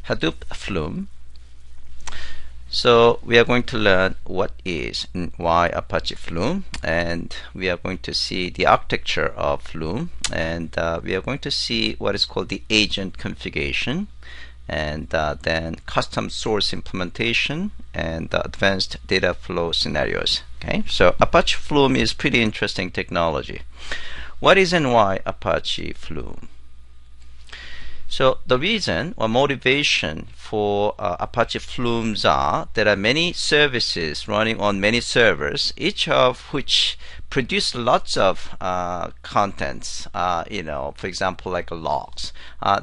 Hadoop Flume. So we are going to learn what is and why Apache Flume, and we are going to see the architecture of Flume, and we are going to see what is called the agent configuration, and then custom source implementation and advanced data flow scenarios. Okay, so Apache Flume is pretty interesting technology. What is and why Apache Flume? So the reason or motivation for Apache Flumes are there are many services running on many servers, each of which produce lots of contents, for example, like logs.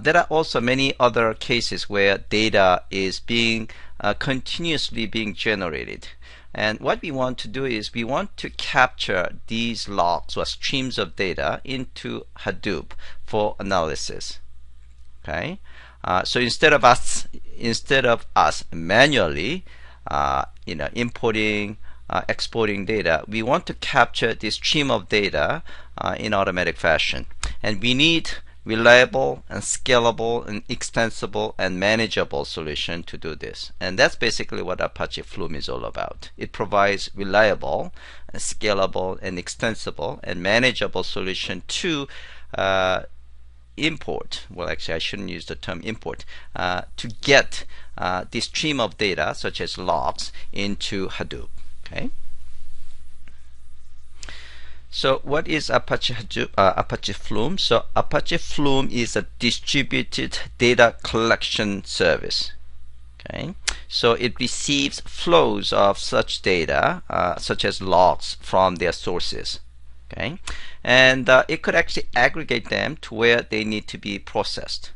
There are also many other cases where data is being continuously being generated. And what we want to do is we want to capture these logs or streams of data into Hadoop for analysis. Okay, so instead of us manually, importing, exporting data, we want to capture this stream of data in automatic fashion, and we need reliable and scalable and extensible and manageable solution to do this. And that's basically what Apache Flume is all about. It provides reliable and scalable and extensible and manageable solution to import, well actually I shouldn't use the term import, to get this stream of data such as logs into Hadoop. Okay, so what is Apache Flume? So Apache Flume is a distributed data collection service. Okay, so it receives flows of such data such as logs from their sources. Okay, and it could actually aggregate them to where they need to be processed.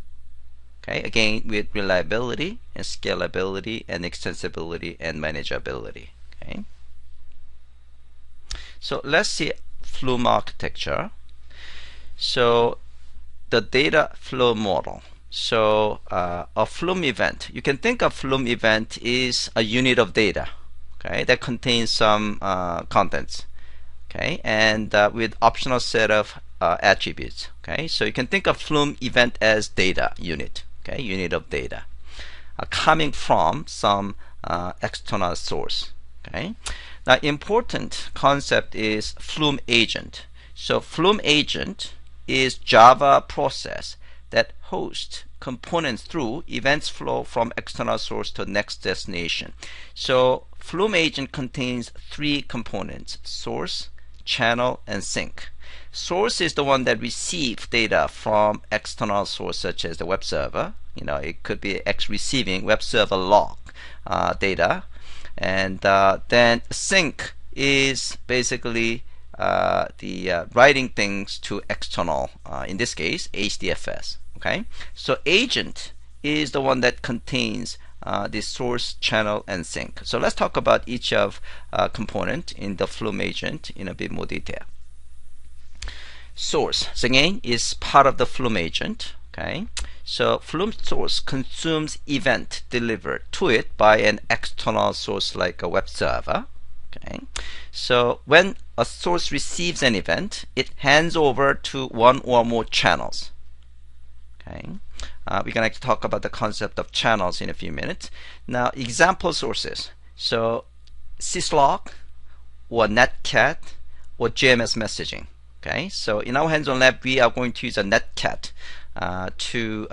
Okay, again with reliability and scalability and extensibility and manageability. Okay, so let's see Flume architecture. So the data flow model. So a Flume event, you can think of Flume event is a unit of data, okay, that contains some contents. Okay, and with optional set of attributes. Okay, so you can think of Flume event as data unit. Okay, unit of data coming from some external source. Okay, now important concept is Flume agent. So Flume agent is Java process that hosts components through events flow from external source to next destination. So Flume agent contains three components: source, channel, and sink. Source is the one that receives data from external source such as the web server. It could be receiving web server log data, and then sink is basically the writing things to external, in this case HDFS. Okay, so agent is the one that contains the source, channel, and sink. So let's talk about each of component in the Flume agent in a bit more detail. Source, so again, is part of the Flume agent. Okay, so Flume source consumes event delivered to it by an external source like a web server. Okay, so when a source receives an event, it hands over to one or more channels. Okay, we're going to talk about the concept of channels in a few minutes. Now, example sources. So syslog or netcat or JMS messaging. Okay, so in our hands-on lab, we are going to use a netcat to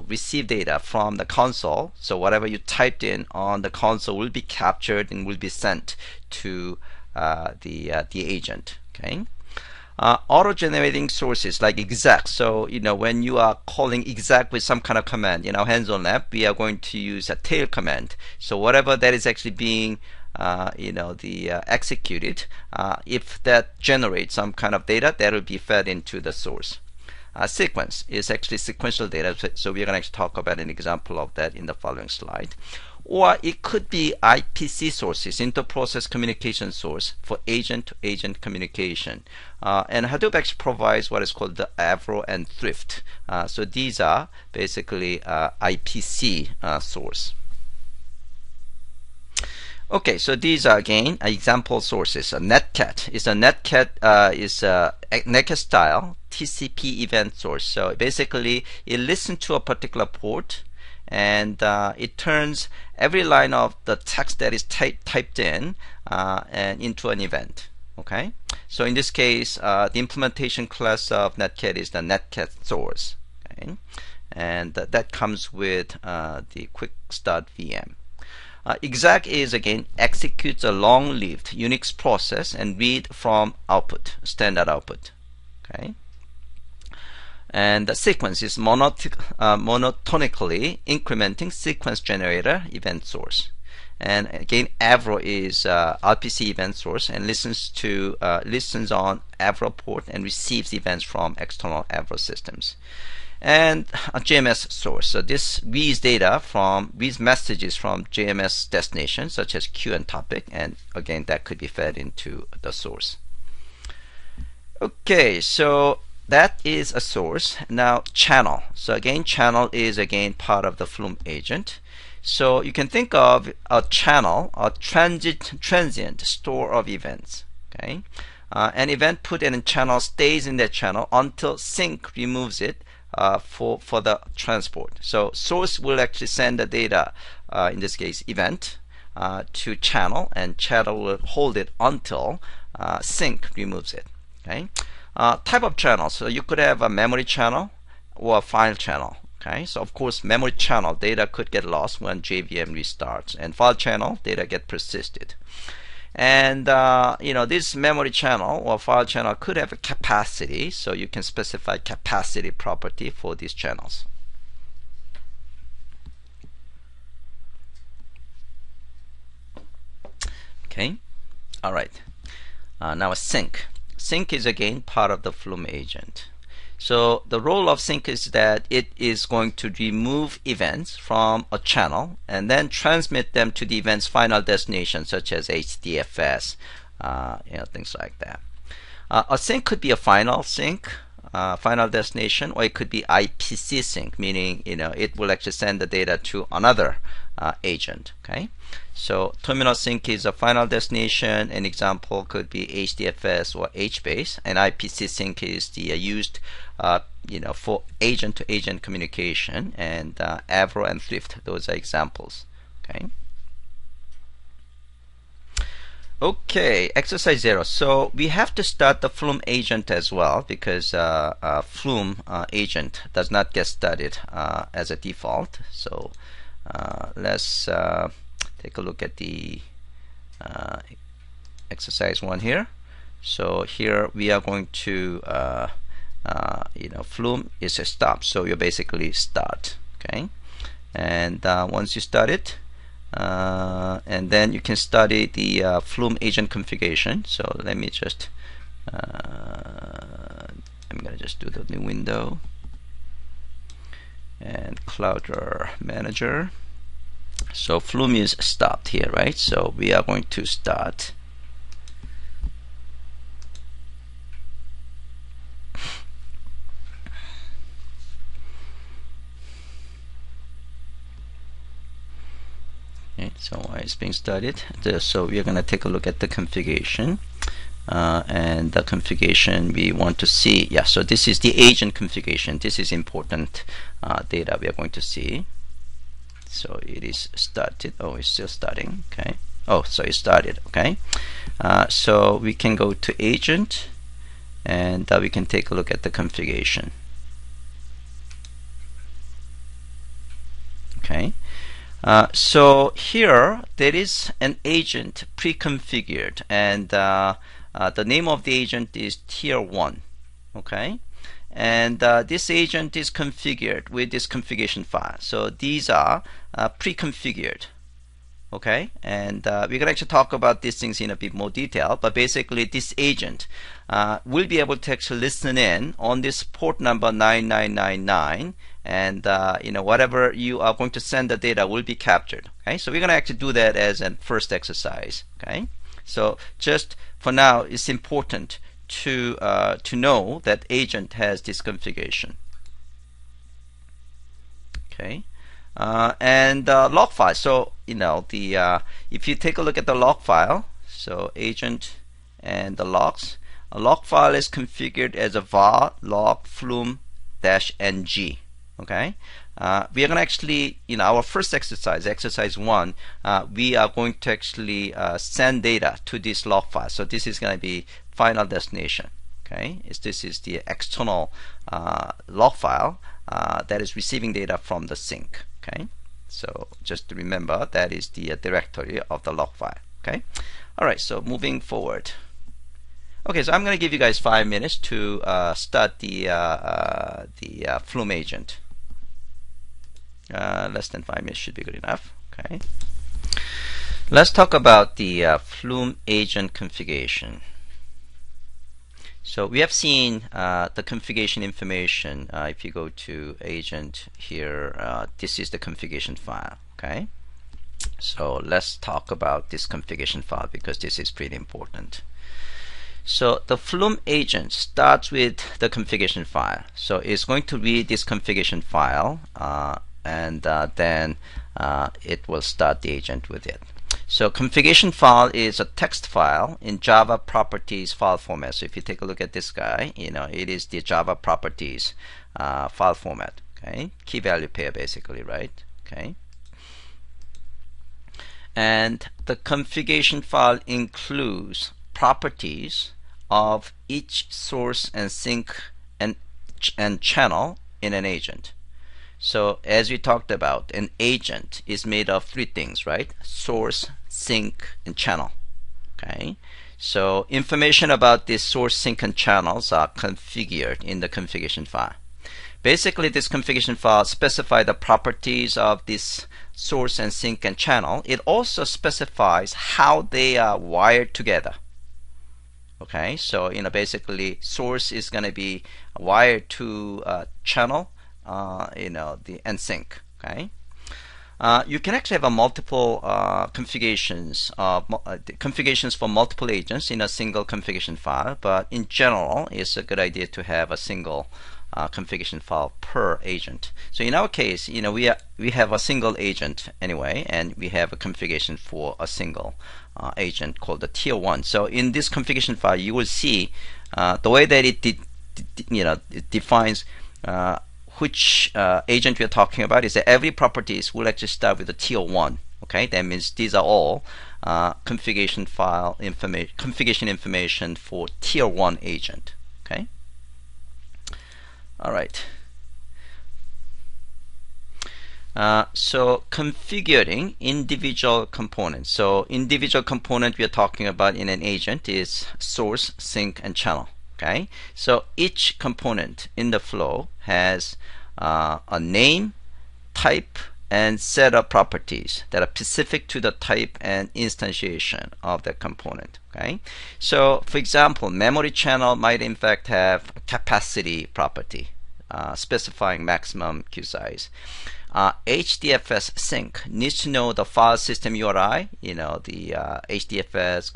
receive data from the console. So whatever you typed in on the console will be captured and will be sent to the agent. Okay. Auto-generating sources like exec. So when you are calling exec with some kind of command in our hands-on lab, we are going to use a tail command. So whatever that is actually being executed, if that generates some kind of data, that will be fed into the source. Sequence is actually sequential data, so we're going to talk about an example of that in the following slide. Or it could be IPC sources, inter-process communication source, for agent-to-agent communication. And Hadoop actually provides what is called the Avro and Thrift. So these are basically IPC source. Okay, so these are again example sources. A netcat is a netcat style TCP event source. So basically, it listens to a particular port and it turns every line of the text that is typed in and into an event. Okay, so in this case, the implementation class of Netcat is the Netcat source. Okay, and that comes with the quick start VM. Exec is again executes a long-lived Unix process and read from output, standard output. Okay, and the sequence is monotonically incrementing sequence generator event source. And again, Avro is RPC event source and listens on Avro port and receives events from external Avro systems. And a JMS source. So this reads messages from JMS destination such as queue and topic, and again that could be fed into the source. Okay, so that is a source. Now channel. So again, channel is again part of the Flume agent. So you can think of a channel, a transient store of events. Okay, an event put in a channel stays in that channel until sync removes it for the transport. So source will actually send the data, in this case event, to channel, and channel will hold it until sync removes it. Okay, type of channel. So you could have a memory channel or a file channel. Okay, so of course memory channel data could get lost when JVM restarts, and file channel data get persisted. And this memory channel or file channel could have a capacity, so you can specify capacity property for these channels. Okay, all right. Now a sync. Sync is again part of the Flume agent. So the role of sync is that it is going to remove events from a channel and then transmit them to the event's final destination, such as HDFS, things like that. A sync could be a final sync, final destination, or it could be IPC sync, meaning it will actually send the data to another agent. Okay, so terminal sync is a final destination. An example could be HDFS or HBase, and IPC sync is the used for agent-to-agent communication, and Avro and Thrift, those are examples. Okay. Okay, exercise 0. So we have to start the Flume agent as well, because Flume agent does not get started as a default. So let's take a look at the exercise 1 here. So here we are going to Flume is a stop, so you basically start. Okay, and once you start it, and then you can study the Flume agent configuration. So let me just I'm gonna just do the new window and Cloudflare Manager. So Flume is stopped here, right? So we are going to start. Okay, so it's being studied. So we are going to take a look at the configuration, and the configuration we want to see. Yeah, so this is the agent configuration. This is important data we are going to see. So it is started. Oh, it's still starting. Okay. Oh, so it started. Okay. So we can go to agent, and we can take a look at the configuration. Okay. So here there is an agent pre-configured, and the name of the agent is tier 1. Okay, and this agent is configured with this configuration file. So these are pre-configured. Okay, and we can actually talk about these things in a bit more detail, but basically this agent will be able to actually listen in on this port number 9999, and whatever you are going to send the data will be captured. Okay, so we're going to actually do that as a first exercise. Okay, so just for now it's important to know that agent has this configuration. Okay, and log file. So if you take a look at the log file, so agent and the logs, a log file is configured as a var log flume -ng. Okay, we are going to actually, our first exercise, exercise 1, we are going to actually send data to this log file. So this is going to be final destination. Okay, this is the external log file that is receiving data from the sink. Okay, so just to remember, that is the directory of the log file. Okay, all right. So moving forward. Okay, so I'm going to give you guys 5 minutes to start the Flume agent. Less than 5 minutes should be good enough. Okay, let's talk about the Flume agent configuration. So we have seen the configuration information. If you go to agent here, this is the configuration file. Okay, so let's talk about this configuration file because this is pretty important. So the Flume agent starts with the configuration file. So it's going to read this configuration file and then it will start the agent with it. So configuration file is a text file in Java properties file format. So if you take a look at this guy, it is the Java properties file format. Okay, key value pair basically, right? Okay, and the configuration file includes properties of each source and sink and channel in an agent. So as we talked about, an agent is made of 3 things, right? Source, sink, and channel. Okay, so information about this source, sink, and channels are configured in the configuration file. Basically, this configuration file specifies the properties of this source and sink and channel. It also specifies how they are wired together. Okay, so basically source is going to be wired to channel, and sink. Okay, you can actually have a multiple configurations for multiple agents in a single configuration file, but in general, it's a good idea to have a single configuration file per agent. So in our case, we have a single agent anyway, and we have a configuration for a single agent called the tier 1. So in this configuration file, you will see the way that it defines which agent we are talking about is that every properties will actually start with a tier 1. Okay, that means these are all configuration information for tier 1 agent. Okay. All right. So configuring individual components. So individual component we are talking about in an agent is source, sink, and channel. Okay, so each component in the flow has a name, type, and set of properties that are specific to the type and instantiation of that component. Okay, so for example, memory channel might in fact have a capacity property specifying maximum queue size. HDFS sink needs to know the file system URI, the HDFS : /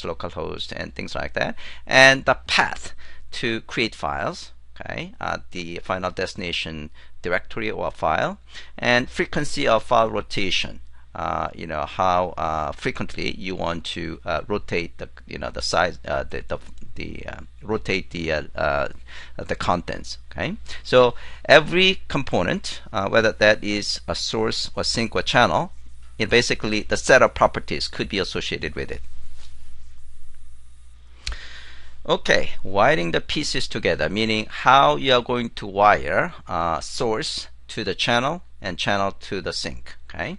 localhost and things like that, and the path to create files. Okay, the final destination directory or file, and frequency of file rotation. How frequently you want to rotate the size, rotate the contents. Okay, so every component, whether that is a source or sink or channel, basically the set of properties could be associated with it. Okay, wiring the pieces together, meaning how you are going to wire source to the channel and channel to the sink. Okay,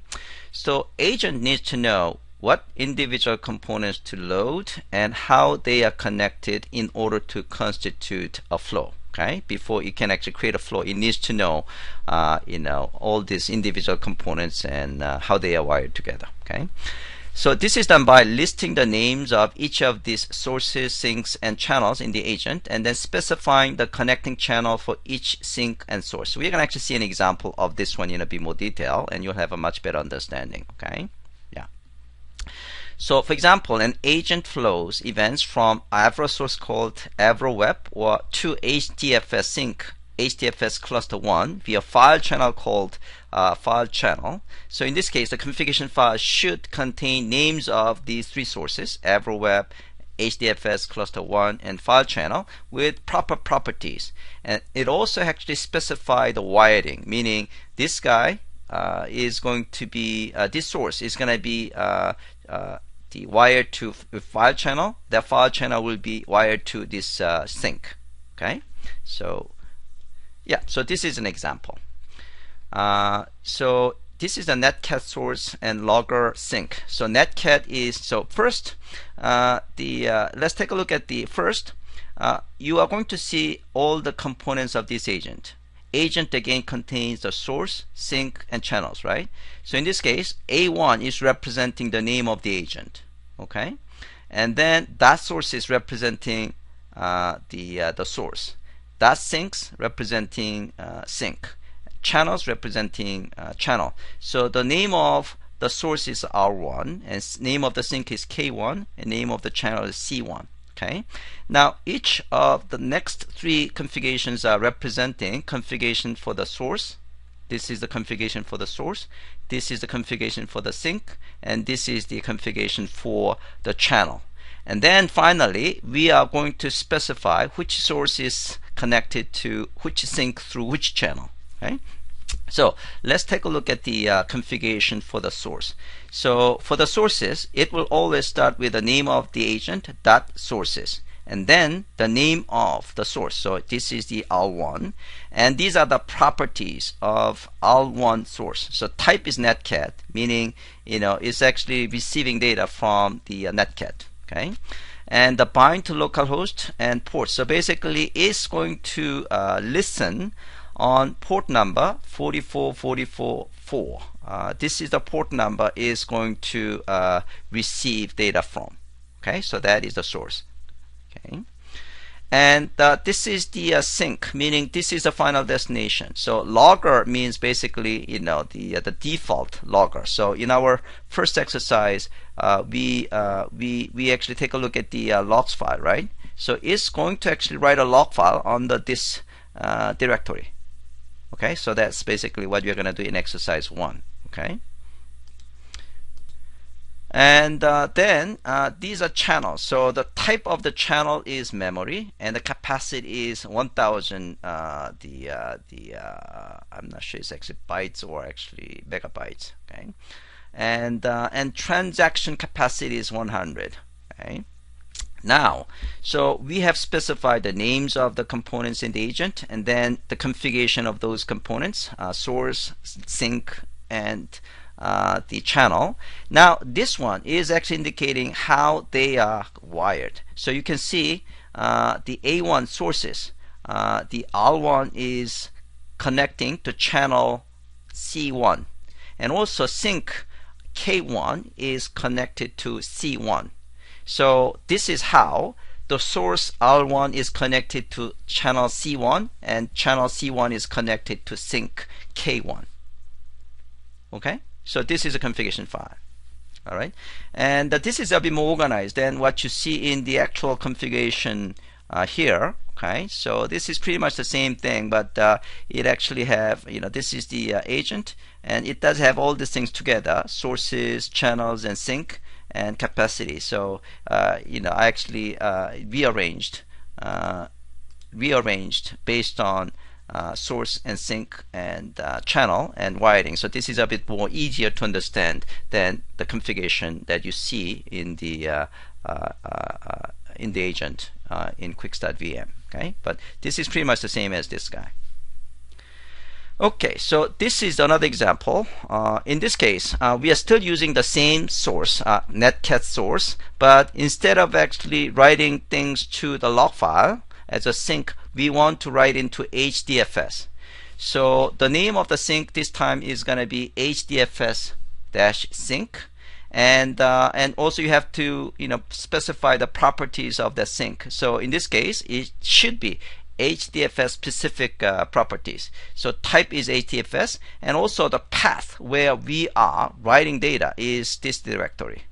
so agent needs to know what individual components to load and how they are connected in order to constitute a flow. Okay, before it can actually create a flow, it needs to know all these individual components and how they are wired together. Okay, so this is done by listing the names of each of these sources, sinks, and channels in the agent, and then specifying the connecting channel for each sink and source. So we're going to actually see an example of this one in a bit more detail, and you'll have a much better understanding. Okay, yeah. So for example, an agent flows events from Avro source called Avro web or to HDFS sink, HDFS cluster 1 via file channel called file channel. So in this case, the configuration file should contain names of these 3 sources: Avro web, HDFS cluster 1 and file channel with proper properties. And it also actually specified the wiring, meaning this guy is going to be, this source is going to be the wired to file channel. That file channel will be wired to this sink. Okay, so yeah, so this is an example. So this is the netcat source and logger sink. So netcat is, so first let's take a look at the first. You are going to see all the components of this agent. Agent again contains the source, sink, and channels, right? So in this case, A1 is representing the name of the agent, okay? And then that source is representing the source. That sinks representing sink. Channels representing channel. So the name of the source is R1, and name of the sink is K1, and name of the channel is C1. Okay. Now each of the next three configurations are representing configuration for the source. This is the configuration for the source. This is the configuration for the sink, and this is the configuration for the channel. And then finally, we are going to specify which source is connected to which sink through which channel. Okay. So let's take a look at the configuration for the source. So for the sources, it will always start with the name of the agent dot sources, and then the name of the source. So this is the R1, and these are the properties of R1 source. So type is netcat, meaning it's actually receiving data from the netcat. Okay. And the bind to localhost and port. So basically, it's going to listen on port number 44444. This is the port number is going to receive data from. Okay, so that is the source. Okay, and this is the sink, meaning this is the final destination. So logger means basically the default logger. So in our first exercise, we actually take a look at the logs file, right? So it's going to actually write a log file under this directory. Okay, so that's basically what you're going to do in exercise 1. Okay, and then these are channels. So the type of the channel is memory, and the capacity is 1000. I'm not sure it's actually bytes or actually megabytes. Okay, and transaction capacity is 100. Okay. Now, so we have specified the names of the components in the agent, and then the configuration of those components, source, sink, and the channel. Now, this one is actually indicating how they are wired. So you can see the A1 sources. The R1 is connecting to channel C1, and also sink K1 is connected to C1. So this is how the source R1 is connected to channel C1, and channel C1 is connected to sink K1. Okay, so this is a configuration file. All right, and this is a bit more organized than what you see in the actual configuration here. Okay, so this is pretty much the same thing, but it actually have, this is the agent, and it does have all these things together: sources, channels, and sink, and capacity. So I actually rearranged based on source and sink and channel and wiring. So this is a bit more easier to understand than the configuration that you see in the agent in quick.vm. Okay, but this is pretty much the same as this guy. Okay, so this is another example. In this case, we are still using the same source, netcat source, but instead of actually writing things to the log file as a sink, we want to write into HDFS. So the name of the sink this time is going to be HDFS-sink, and also you have to specify the properties of the sink. So in this case, it should be HDFS specific properties. So type is HDFS, and also the path where we are writing data is this directory.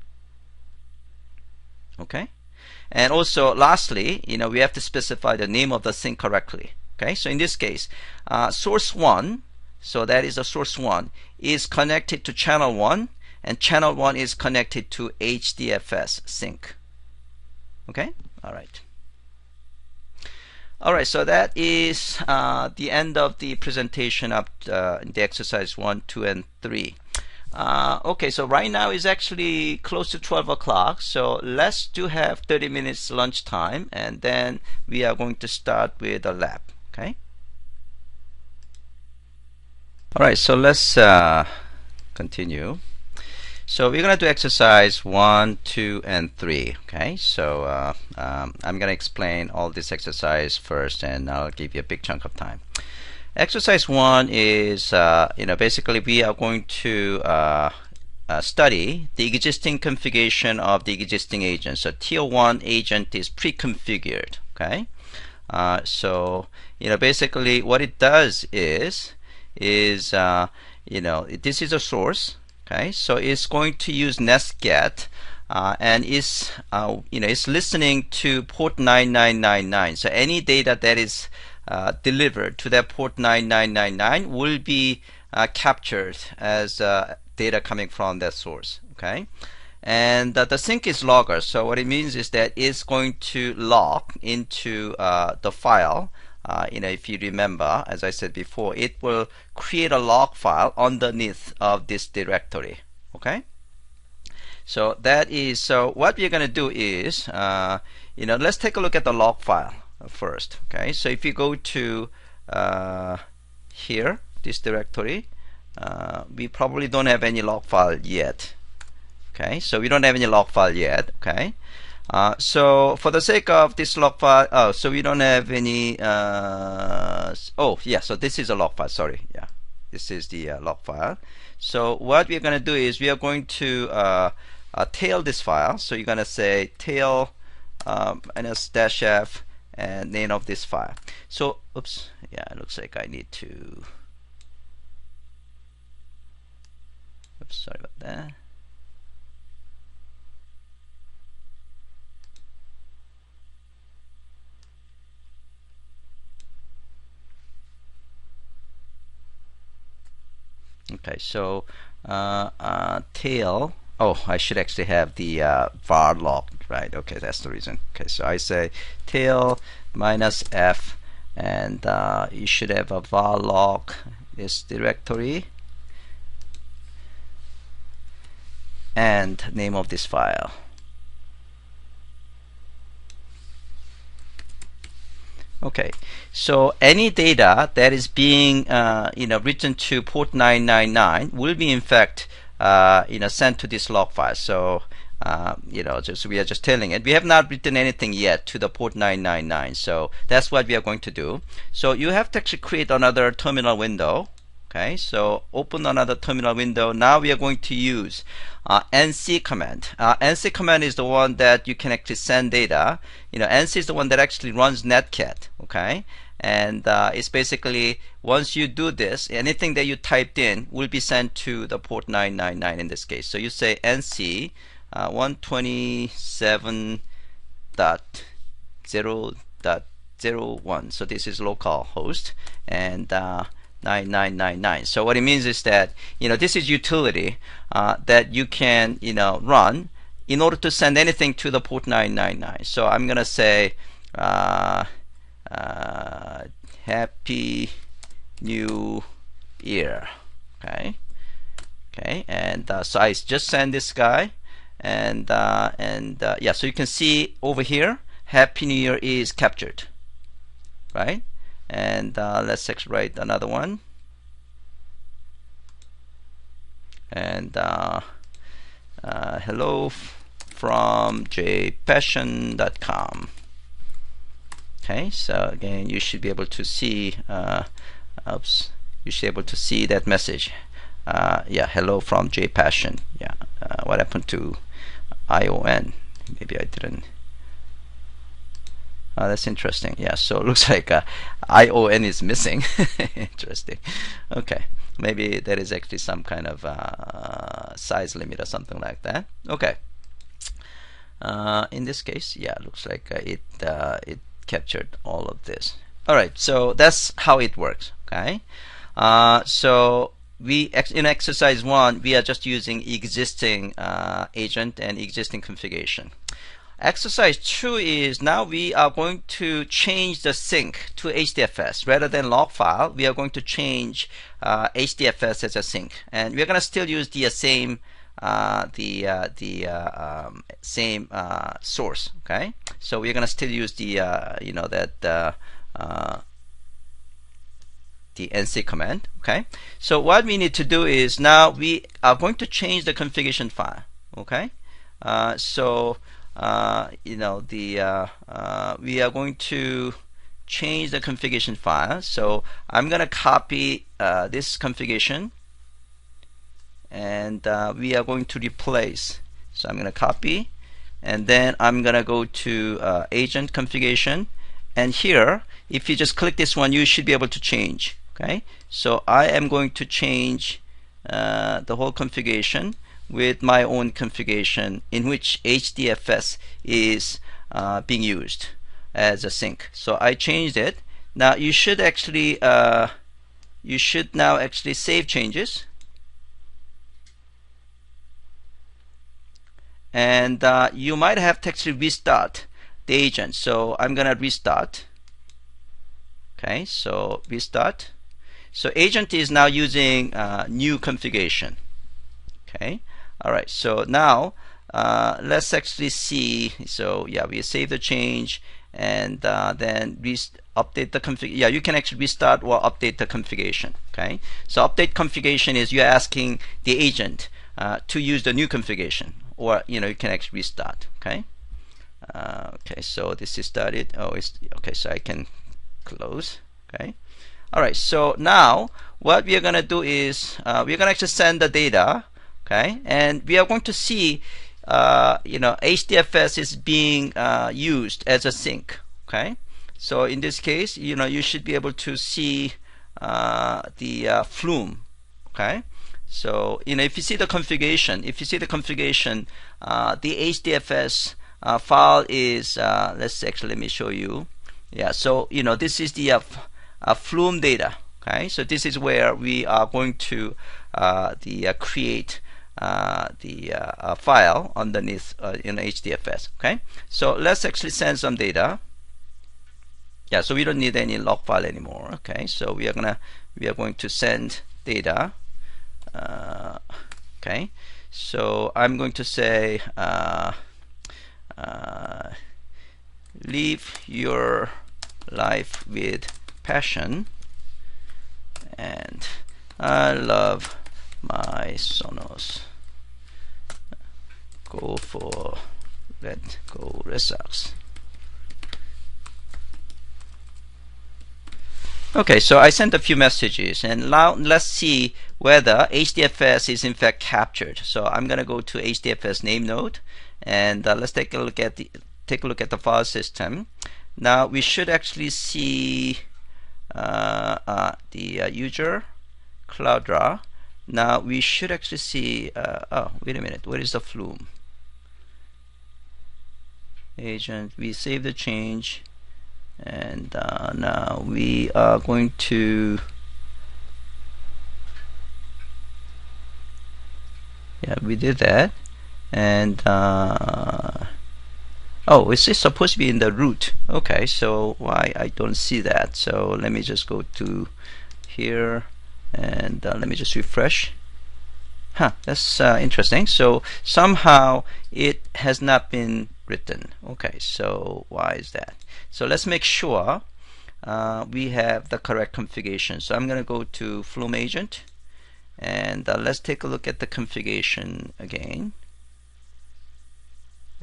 Okay, and also lastly, we have to specify the name of the sink correctly. Okay, so in this case, source 1, so that is the source 1, is connected to channel 1, and channel 1 is connected to HDFS sink. Okay, all right. All right, so that is the end of the presentation of the exercise 1, 2, and 3. Okay, so right now is actually close to 12 o'clock, so let's do have 30 minutes lunch time, and then we are going to start with a lab. Okay. All right, so let's continue. So we're going to do exercise 1, 2, and 3. Okay, so I'm going to explain all this exercise first, and I'll give you a big chunk of time. Exercise 1 is, basically we are going to study the existing configuration of the existing agent. So tier 1 agent is pre-configured. Okay, so basically what it does is this is a source. Okay, so it's going to use nestget, and it's it's listening to port 9999. So any data that is delivered to that port 9999 will be captured as data coming from that source. Okay, and the sync is logger. So what it means is that it's going to log into the file. If you remember, as I said before, it will create a log file underneath of this directory. Okay, so that is, so what we're going to do is let's take a look at the log file first. Okay, so if you go to here, this directory, we probably don't have any log file yet. Okay, so we don't have any log file yet. Okay, so for the sake of this log file, so we don't have any, so this is a log file, sorry, yeah, this is the log file. So what we're going to do is we are going to tail this file. So you're going to say tail --f and name of this file. So, oops, yeah, it looks like I need to, oops, sorry about that. Okay, so tail, I should actually have the var log, right? Okay, that's the reason. Okay, so I say tail -f, and you should have a var log this directory and name of this file. Okay, so any data that is being written to port 999 will be in fact sent to this log file. So just we are just telling it. We have not written anything yet to the port 999. So that's what we are going to do. So you have to actually create another terminal window. Okay, so open another terminal window. Now we are going to use nc command. Nc command is the one that you can actually send data. Nc is the one that actually runs netcat. Okay, and it's basically, once you do this, anything that you typed in will be sent to the port 999 in this case. So you say nc 127.0.01. So this is local host, and 9999. So what it means is that this is utility that you can run in order to send anything to the port 999. So I'm gonna say Happy New Year. Okay, and so I just send this guy, and yeah, so you can see over here Happy New Year is captured, right? And let's write another one, and hello from JPassion.com. Okay, so again, you should be able to see you should be able to see that message. Yeah, hello from JPassion. Yeah, what happened to ION? Maybe I didn't. That's interesting. Yeah, so it looks like ION is missing. Interesting. Okay, maybe there is actually some kind of size limit or something like that. Okay. In this case, yeah, it looks like it captured all of this. All right, so that's how it works. Okay. So in exercise 1, we are just using existing agent and existing configuration. Exercise 2 is now we are going to change the sync to HDFS rather than log file. We are going to change HDFS as a sync, and we're going to still use the same source. Okay, so we're going to still use the the nc command. Okay, so what we need to do is now we are going to change the configuration file. Okay, we are going to change the configuration file. So I'm going to copy this configuration, and we are going to replace. So I'm going to copy, and then I'm going to go to agent configuration, and here if you just click this one, you should be able to change. Okay, so I am going to change the whole configuration with my own configuration in which HDFS is being used as a sync. So I changed it. Now you should actually now actually save changes, and you might have to actually restart the agent. So I'm gonna restart. Okay, so restart. So agent is now using new configuration. Okay, all right, so now let's actually see. So yeah, we save the change, and then we update the config. Yeah, you can actually restart or update the configuration. Okay, so update configuration is you're asking the agent to use the new configuration, or you can actually restart. Okay, okay, so this is started. Oh, it's okay, so I can close. Okay, all right, so now what we are going to do is we're going to actually send the data. Okay, and we are going to see HDFS is being used as a sync. Okay, so in this case, you should be able to see the Flume. Okay, so if you see the configuration, the HDFS file is let me show you. Yeah, so this is the Flume data. Okay, so this is where we are going to create the file underneath in HDFS. Okay, so let's actually send some data. Yeah, so we don't need any log file anymore. Okay, so we are going to send data. Okay, so I'm going to say live your life with passion, and I love my Sonos. Go for let go Red Sox. Okay, so I sent a few messages, and now let's see whether HDFS is in fact captured. So I'm going to go to HDFS name node, and let's take a look at the file system. Now we should actually see the user Cloudra. Now we should actually see. Oh, wait a minute. Where is the Flume agent? We save the change, and now we are going to. Yeah, we did that, and oh, is this supposed to be in the root? Okay, so why I don't see that? So let me just go to here, and let me just refresh. Huh, that's interesting. So somehow it has not been written. Okay, so why is that? So let's make sure we have the correct configuration. So I'm going to go to Flume agent, and let's take a look at the configuration again.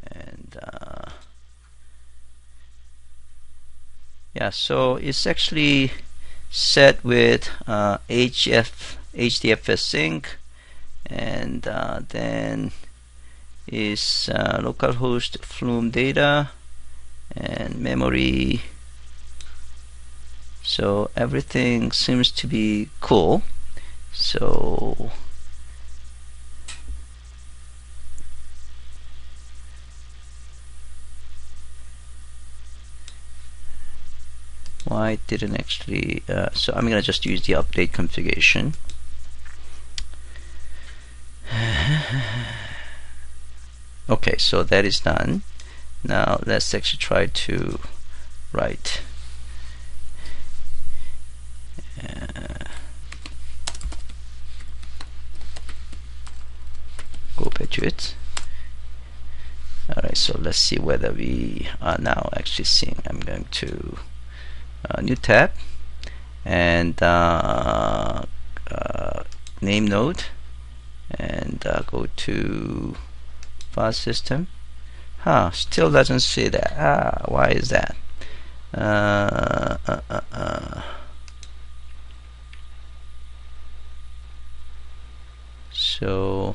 And yeah, so it's actually set with HDFS sync, and then is localhost Flume data and memory. So everything seems to be cool. So why didn't actually so I'm gonna just use the update configuration. Okay, so that is done. Now let's actually try to write go back to it. Alright, so let's see whether we are now actually seeing. I'm going to new tab and name node and go to file system. Still doesn't see that. Why is that? So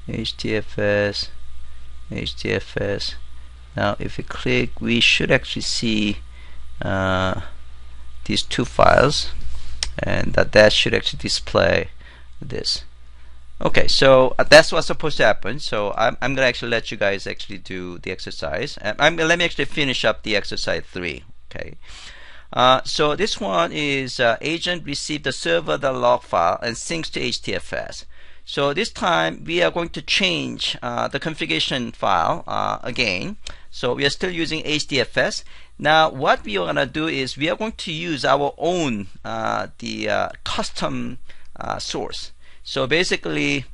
HDFS. Now if we click, we should actually see these two files, and that should actually display this. Okay, so that's what's supposed to happen. So I'm gonna actually let you guys actually do the exercise, and let me actually finish up the exercise 3. Okay, so this one is agent received the server the log file and syncs to HDFS. So this time we are going to change the configuration file again. So we are still using HDFS. Now what we are going to do is we are going to use our own custom source. So basically,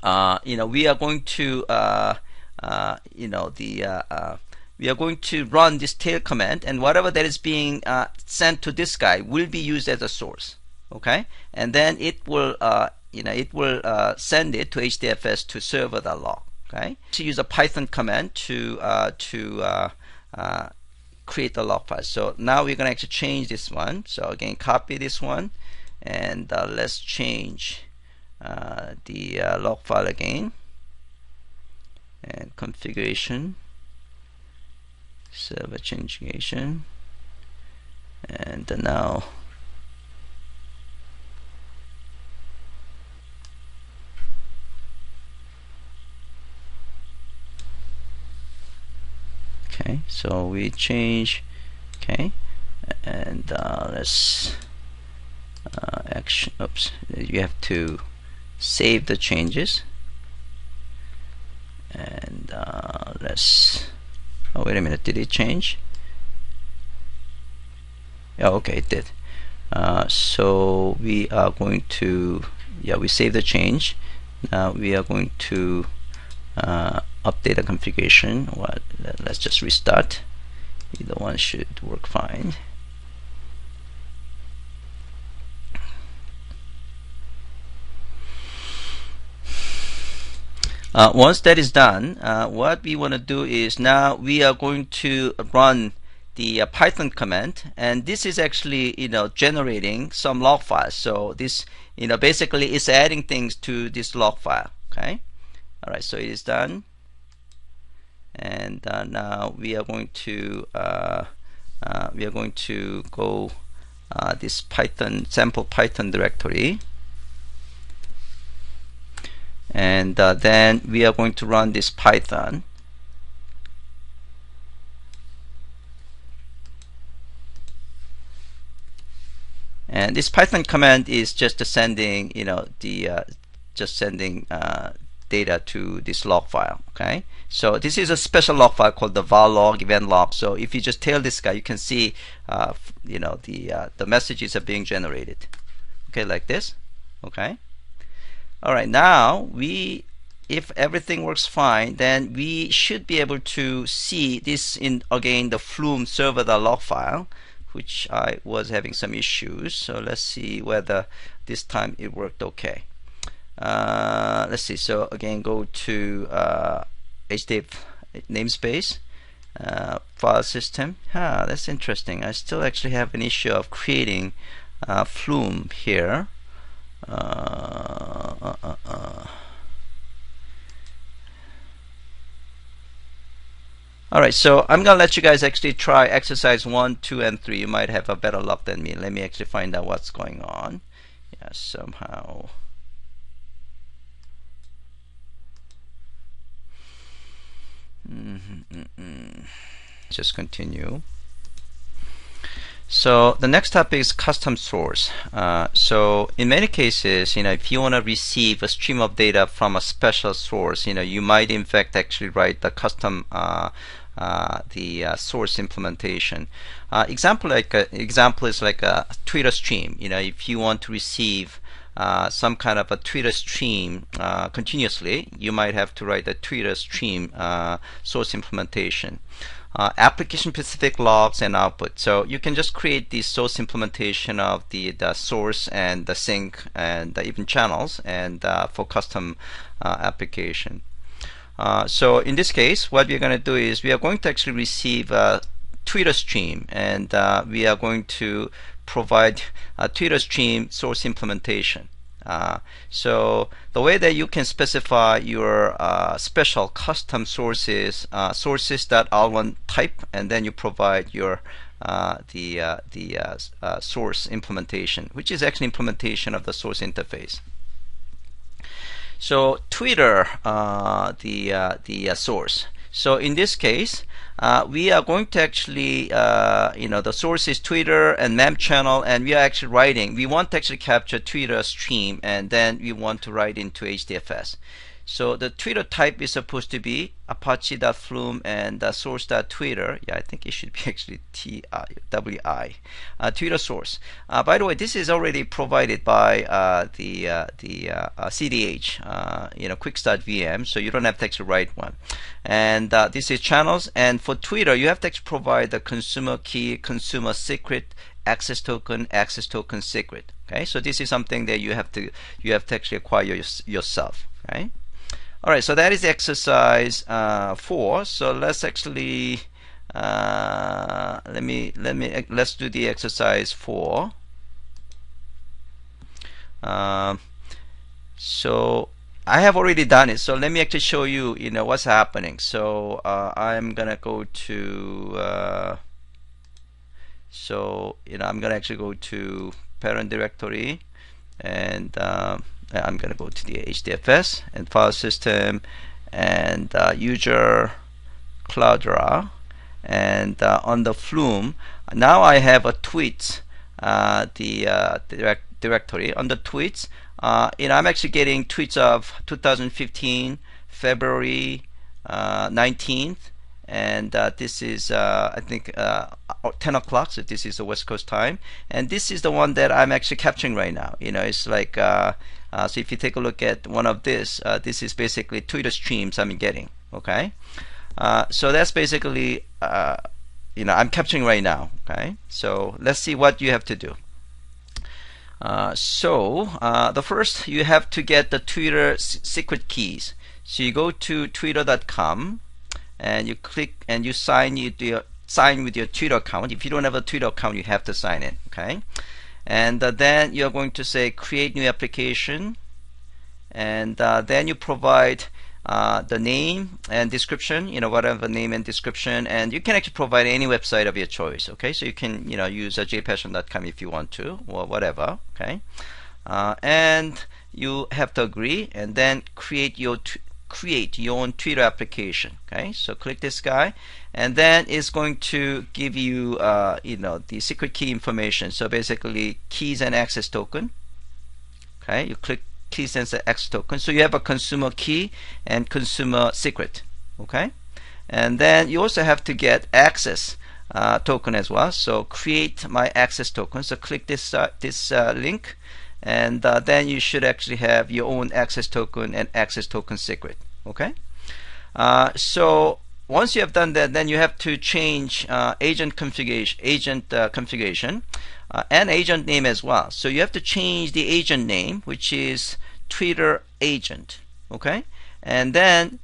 we are going to we are going to run this tail command, and whatever that is being sent to this guy will be used as a source. Okay, and then it will send it to HDFS to server the log. Okay, to use a Python command to create the log file. So now we're going to actually change this one. So again, copy this one, and let's change the log file again, and configuration, server configuration, and now okay, so we change. Okay, and let's action. Oops, you have to save the changes, and let's. Oh, wait a minute. Did it change? Oh, okay, it did. So we are going to. Yeah, we saved the change. Now we are going to update the configuration. Well, let's just restart. Either one should work fine. Once that is done, what we want to do is now we are going to run the Python command, and this is actually generating some log files. So this basically is adding things to this log file. Okay. All right. So it is done, and now we are going to go this Python sample Python directory. And then we are going to run this Python, and this Python command is just sending data to this log file. Okay, so this is a special log file called the var log event log. So if you just tail this guy, you can see the messages are being generated. Okay, like this. Okay. Alright, now if everything works fine, then we should be able to see this in again the Flume server the log file, which I was having some issues. So let's see whether this time it worked okay. Let's see. So again, go to HDF namespace, file system. That's interesting. I still actually have an issue of creating Flume here. Alright, so I'm gonna let you guys actually try exercise 1, 2, and 3. You might have a better luck than me. Let me actually find out what's going on. Yeah, somehow. Just continue. So the next topic is custom source. So in many cases, if you want to receive a stream of data from a special source, you might in fact actually write the custom the source implementation. Example is like a Twitter stream. If you want to receive some kind of a Twitter stream continuously, you might have to write a Twitter stream source implementation. Application specific logs and output. So you can just create the source implementation of the source and the sync and even channels and for custom application. So in this case, what we're going to do is we are going to actually receive a Twitter stream, and we are going to provide a Twitter stream source implementation. So the way that you can specify your special custom sources, sources.r1 type, and then you provide your source implementation, which is actually implementation of the source interface. So Twitter, the source. So in this case, we are going to actually, the source is Twitter and mem channel, and we are actually writing. We want to actually capture Twitter stream, and then we want to write into HDFS. So the Twitter type is supposed to be apache.flume and source.twitter. Yeah, I think it should be actually TWI, Twitter source. By the way, this is already provided by the CDH, quick start VM, so you don't have to actually write one. And this is channels. And for Twitter, you have to actually provide the consumer key, consumer secret, access token secret. Okay, so this is something that you have to actually acquire yourself. Right. All right, so that is exercise 4. So let's actually let's do the exercise 4. So I have already done it. So let me actually show you, what's happening. So I'm gonna go to I'm gonna actually go to parent directory, and I'm going to go to the HDFS and file system and user Cloudera, and on the Flume now I have a tweets directory. On the tweets, I'm actually getting tweets of 2015 February 19th, and this is I think 10 o'clock, so this is the West Coast time, and this is the one that I'm actually capturing right now. It's like so if you take a look at one of this is basically Twitter streams I'm getting. Okay, so that's basically I'm capturing right now. Okay, so let's see what you have to do. The first, you have to get the Twitter secret keys. So you go to twitter.com and you click and you sign with your Twitter account. If you don't have a Twitter account, you have to sign in. Okay, and then you're going to say create new application, and then you provide the name and description, whatever name and description, and you can actually provide any website of your choice. Okay, so you can use JPassion.com if you want to, or whatever. Okay, and you have to agree, and then create your own Twitter application. Okay, so click this guy, and then it's going to give you the secret key information. So basically keys and access token. Okay, you click keys and access token, so you have a consumer key and consumer secret. Okay, and then you also have to get access token as well. So create my access token. So click this link, and then you should actually have your own access token and access token secret. Okay, so once you have done that, then you have to change agent configuration and agent name as well. So you have to change the agent name, which is Twitter agent. Okay, and then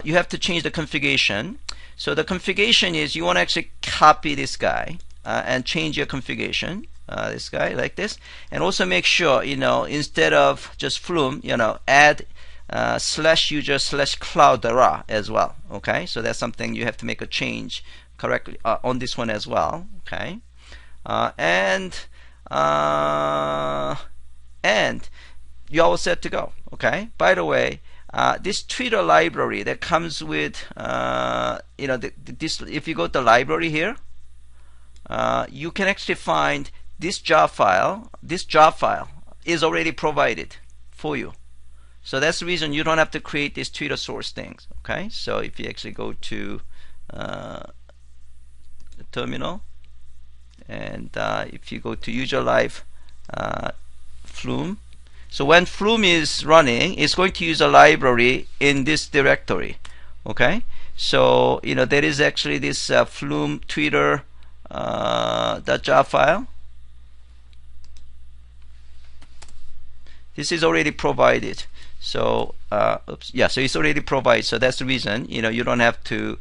you have to change the configuration. So the configuration is you want to actually copy this guy and change your configuration, this guy like this, and also make sure instead of just Flume, add /user/Cloudera as well. Okay, so that's something you have to make a change correctly on this one as well. Okay, and you're all set to go. Okay, by the way, this Twitter library that comes with this, if you go to the library here, you can actually find this jar file. This jar file is already provided for you. So that's the reason you don't have to create these Twitter source things. Okay, so if you actually go to terminal, and if you go to user live Flume, so when Flume is running, it's going to use a library in this directory. Okay, so there is actually this Flume Twitter .jar file. This is already provided. So so it's already provided. So that's the reason you don't have to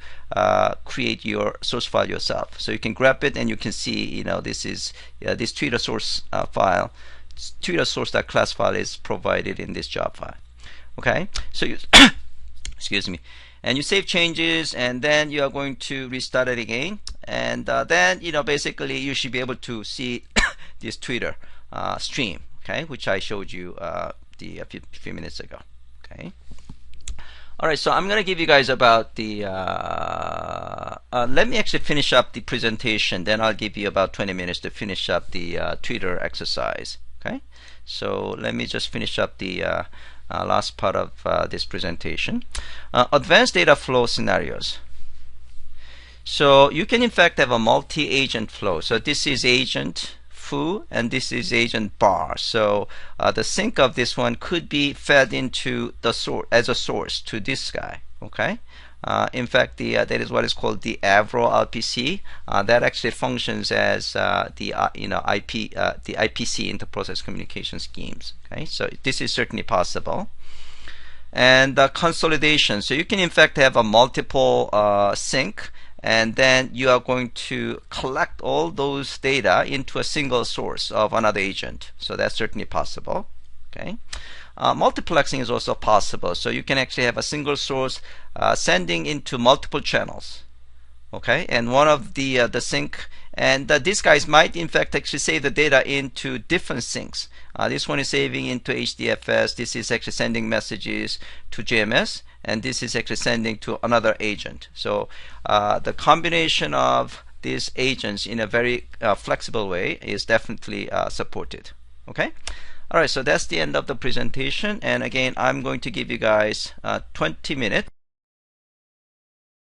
create your source file yourself. So you can grab it and you can see this is this Twitter source file. Twitter source.class file is provided in this job file. Okay, so you excuse me, and you save changes, and then you are going to restart it again, and then basically you should be able to see this Twitter stream, okay, which I showed you a few minutes ago. Okay. All right, so I'm going to give you guys about the let me actually finish up the presentation, then I'll give you about 20 minutes to finish up the Twitter exercise. Okay, so let me just finish up the last part of this presentation. Advanced data flow scenarios. So you can in fact have a multi-agent flow. So this is agent foo and this is agent bar. So the sync of this one could be fed into the source as a source to this guy. Okay. In fact, that is what is called the Avro RPC. That actually functions as the IPC, inter-process communication schemes. Okay, so this is certainly possible. And consolidation. So you can in fact have a multiple sync, and then you are going to collect all those data into a single source of another agent. So that's certainly possible. Okay. Multiplexing is also possible. So you can actually have a single source sending into multiple channels. Okay, and one of the sync, and these guys might in fact actually save the data into different syncs. This one is saving into HDFS. This is actually sending messages to JMS, and this is actually sending to another agent. So the combination of these agents in a very flexible way is definitely supported. Okay. Alright, so that's the end of the presentation, and again I'm going to give you guys 20 minutes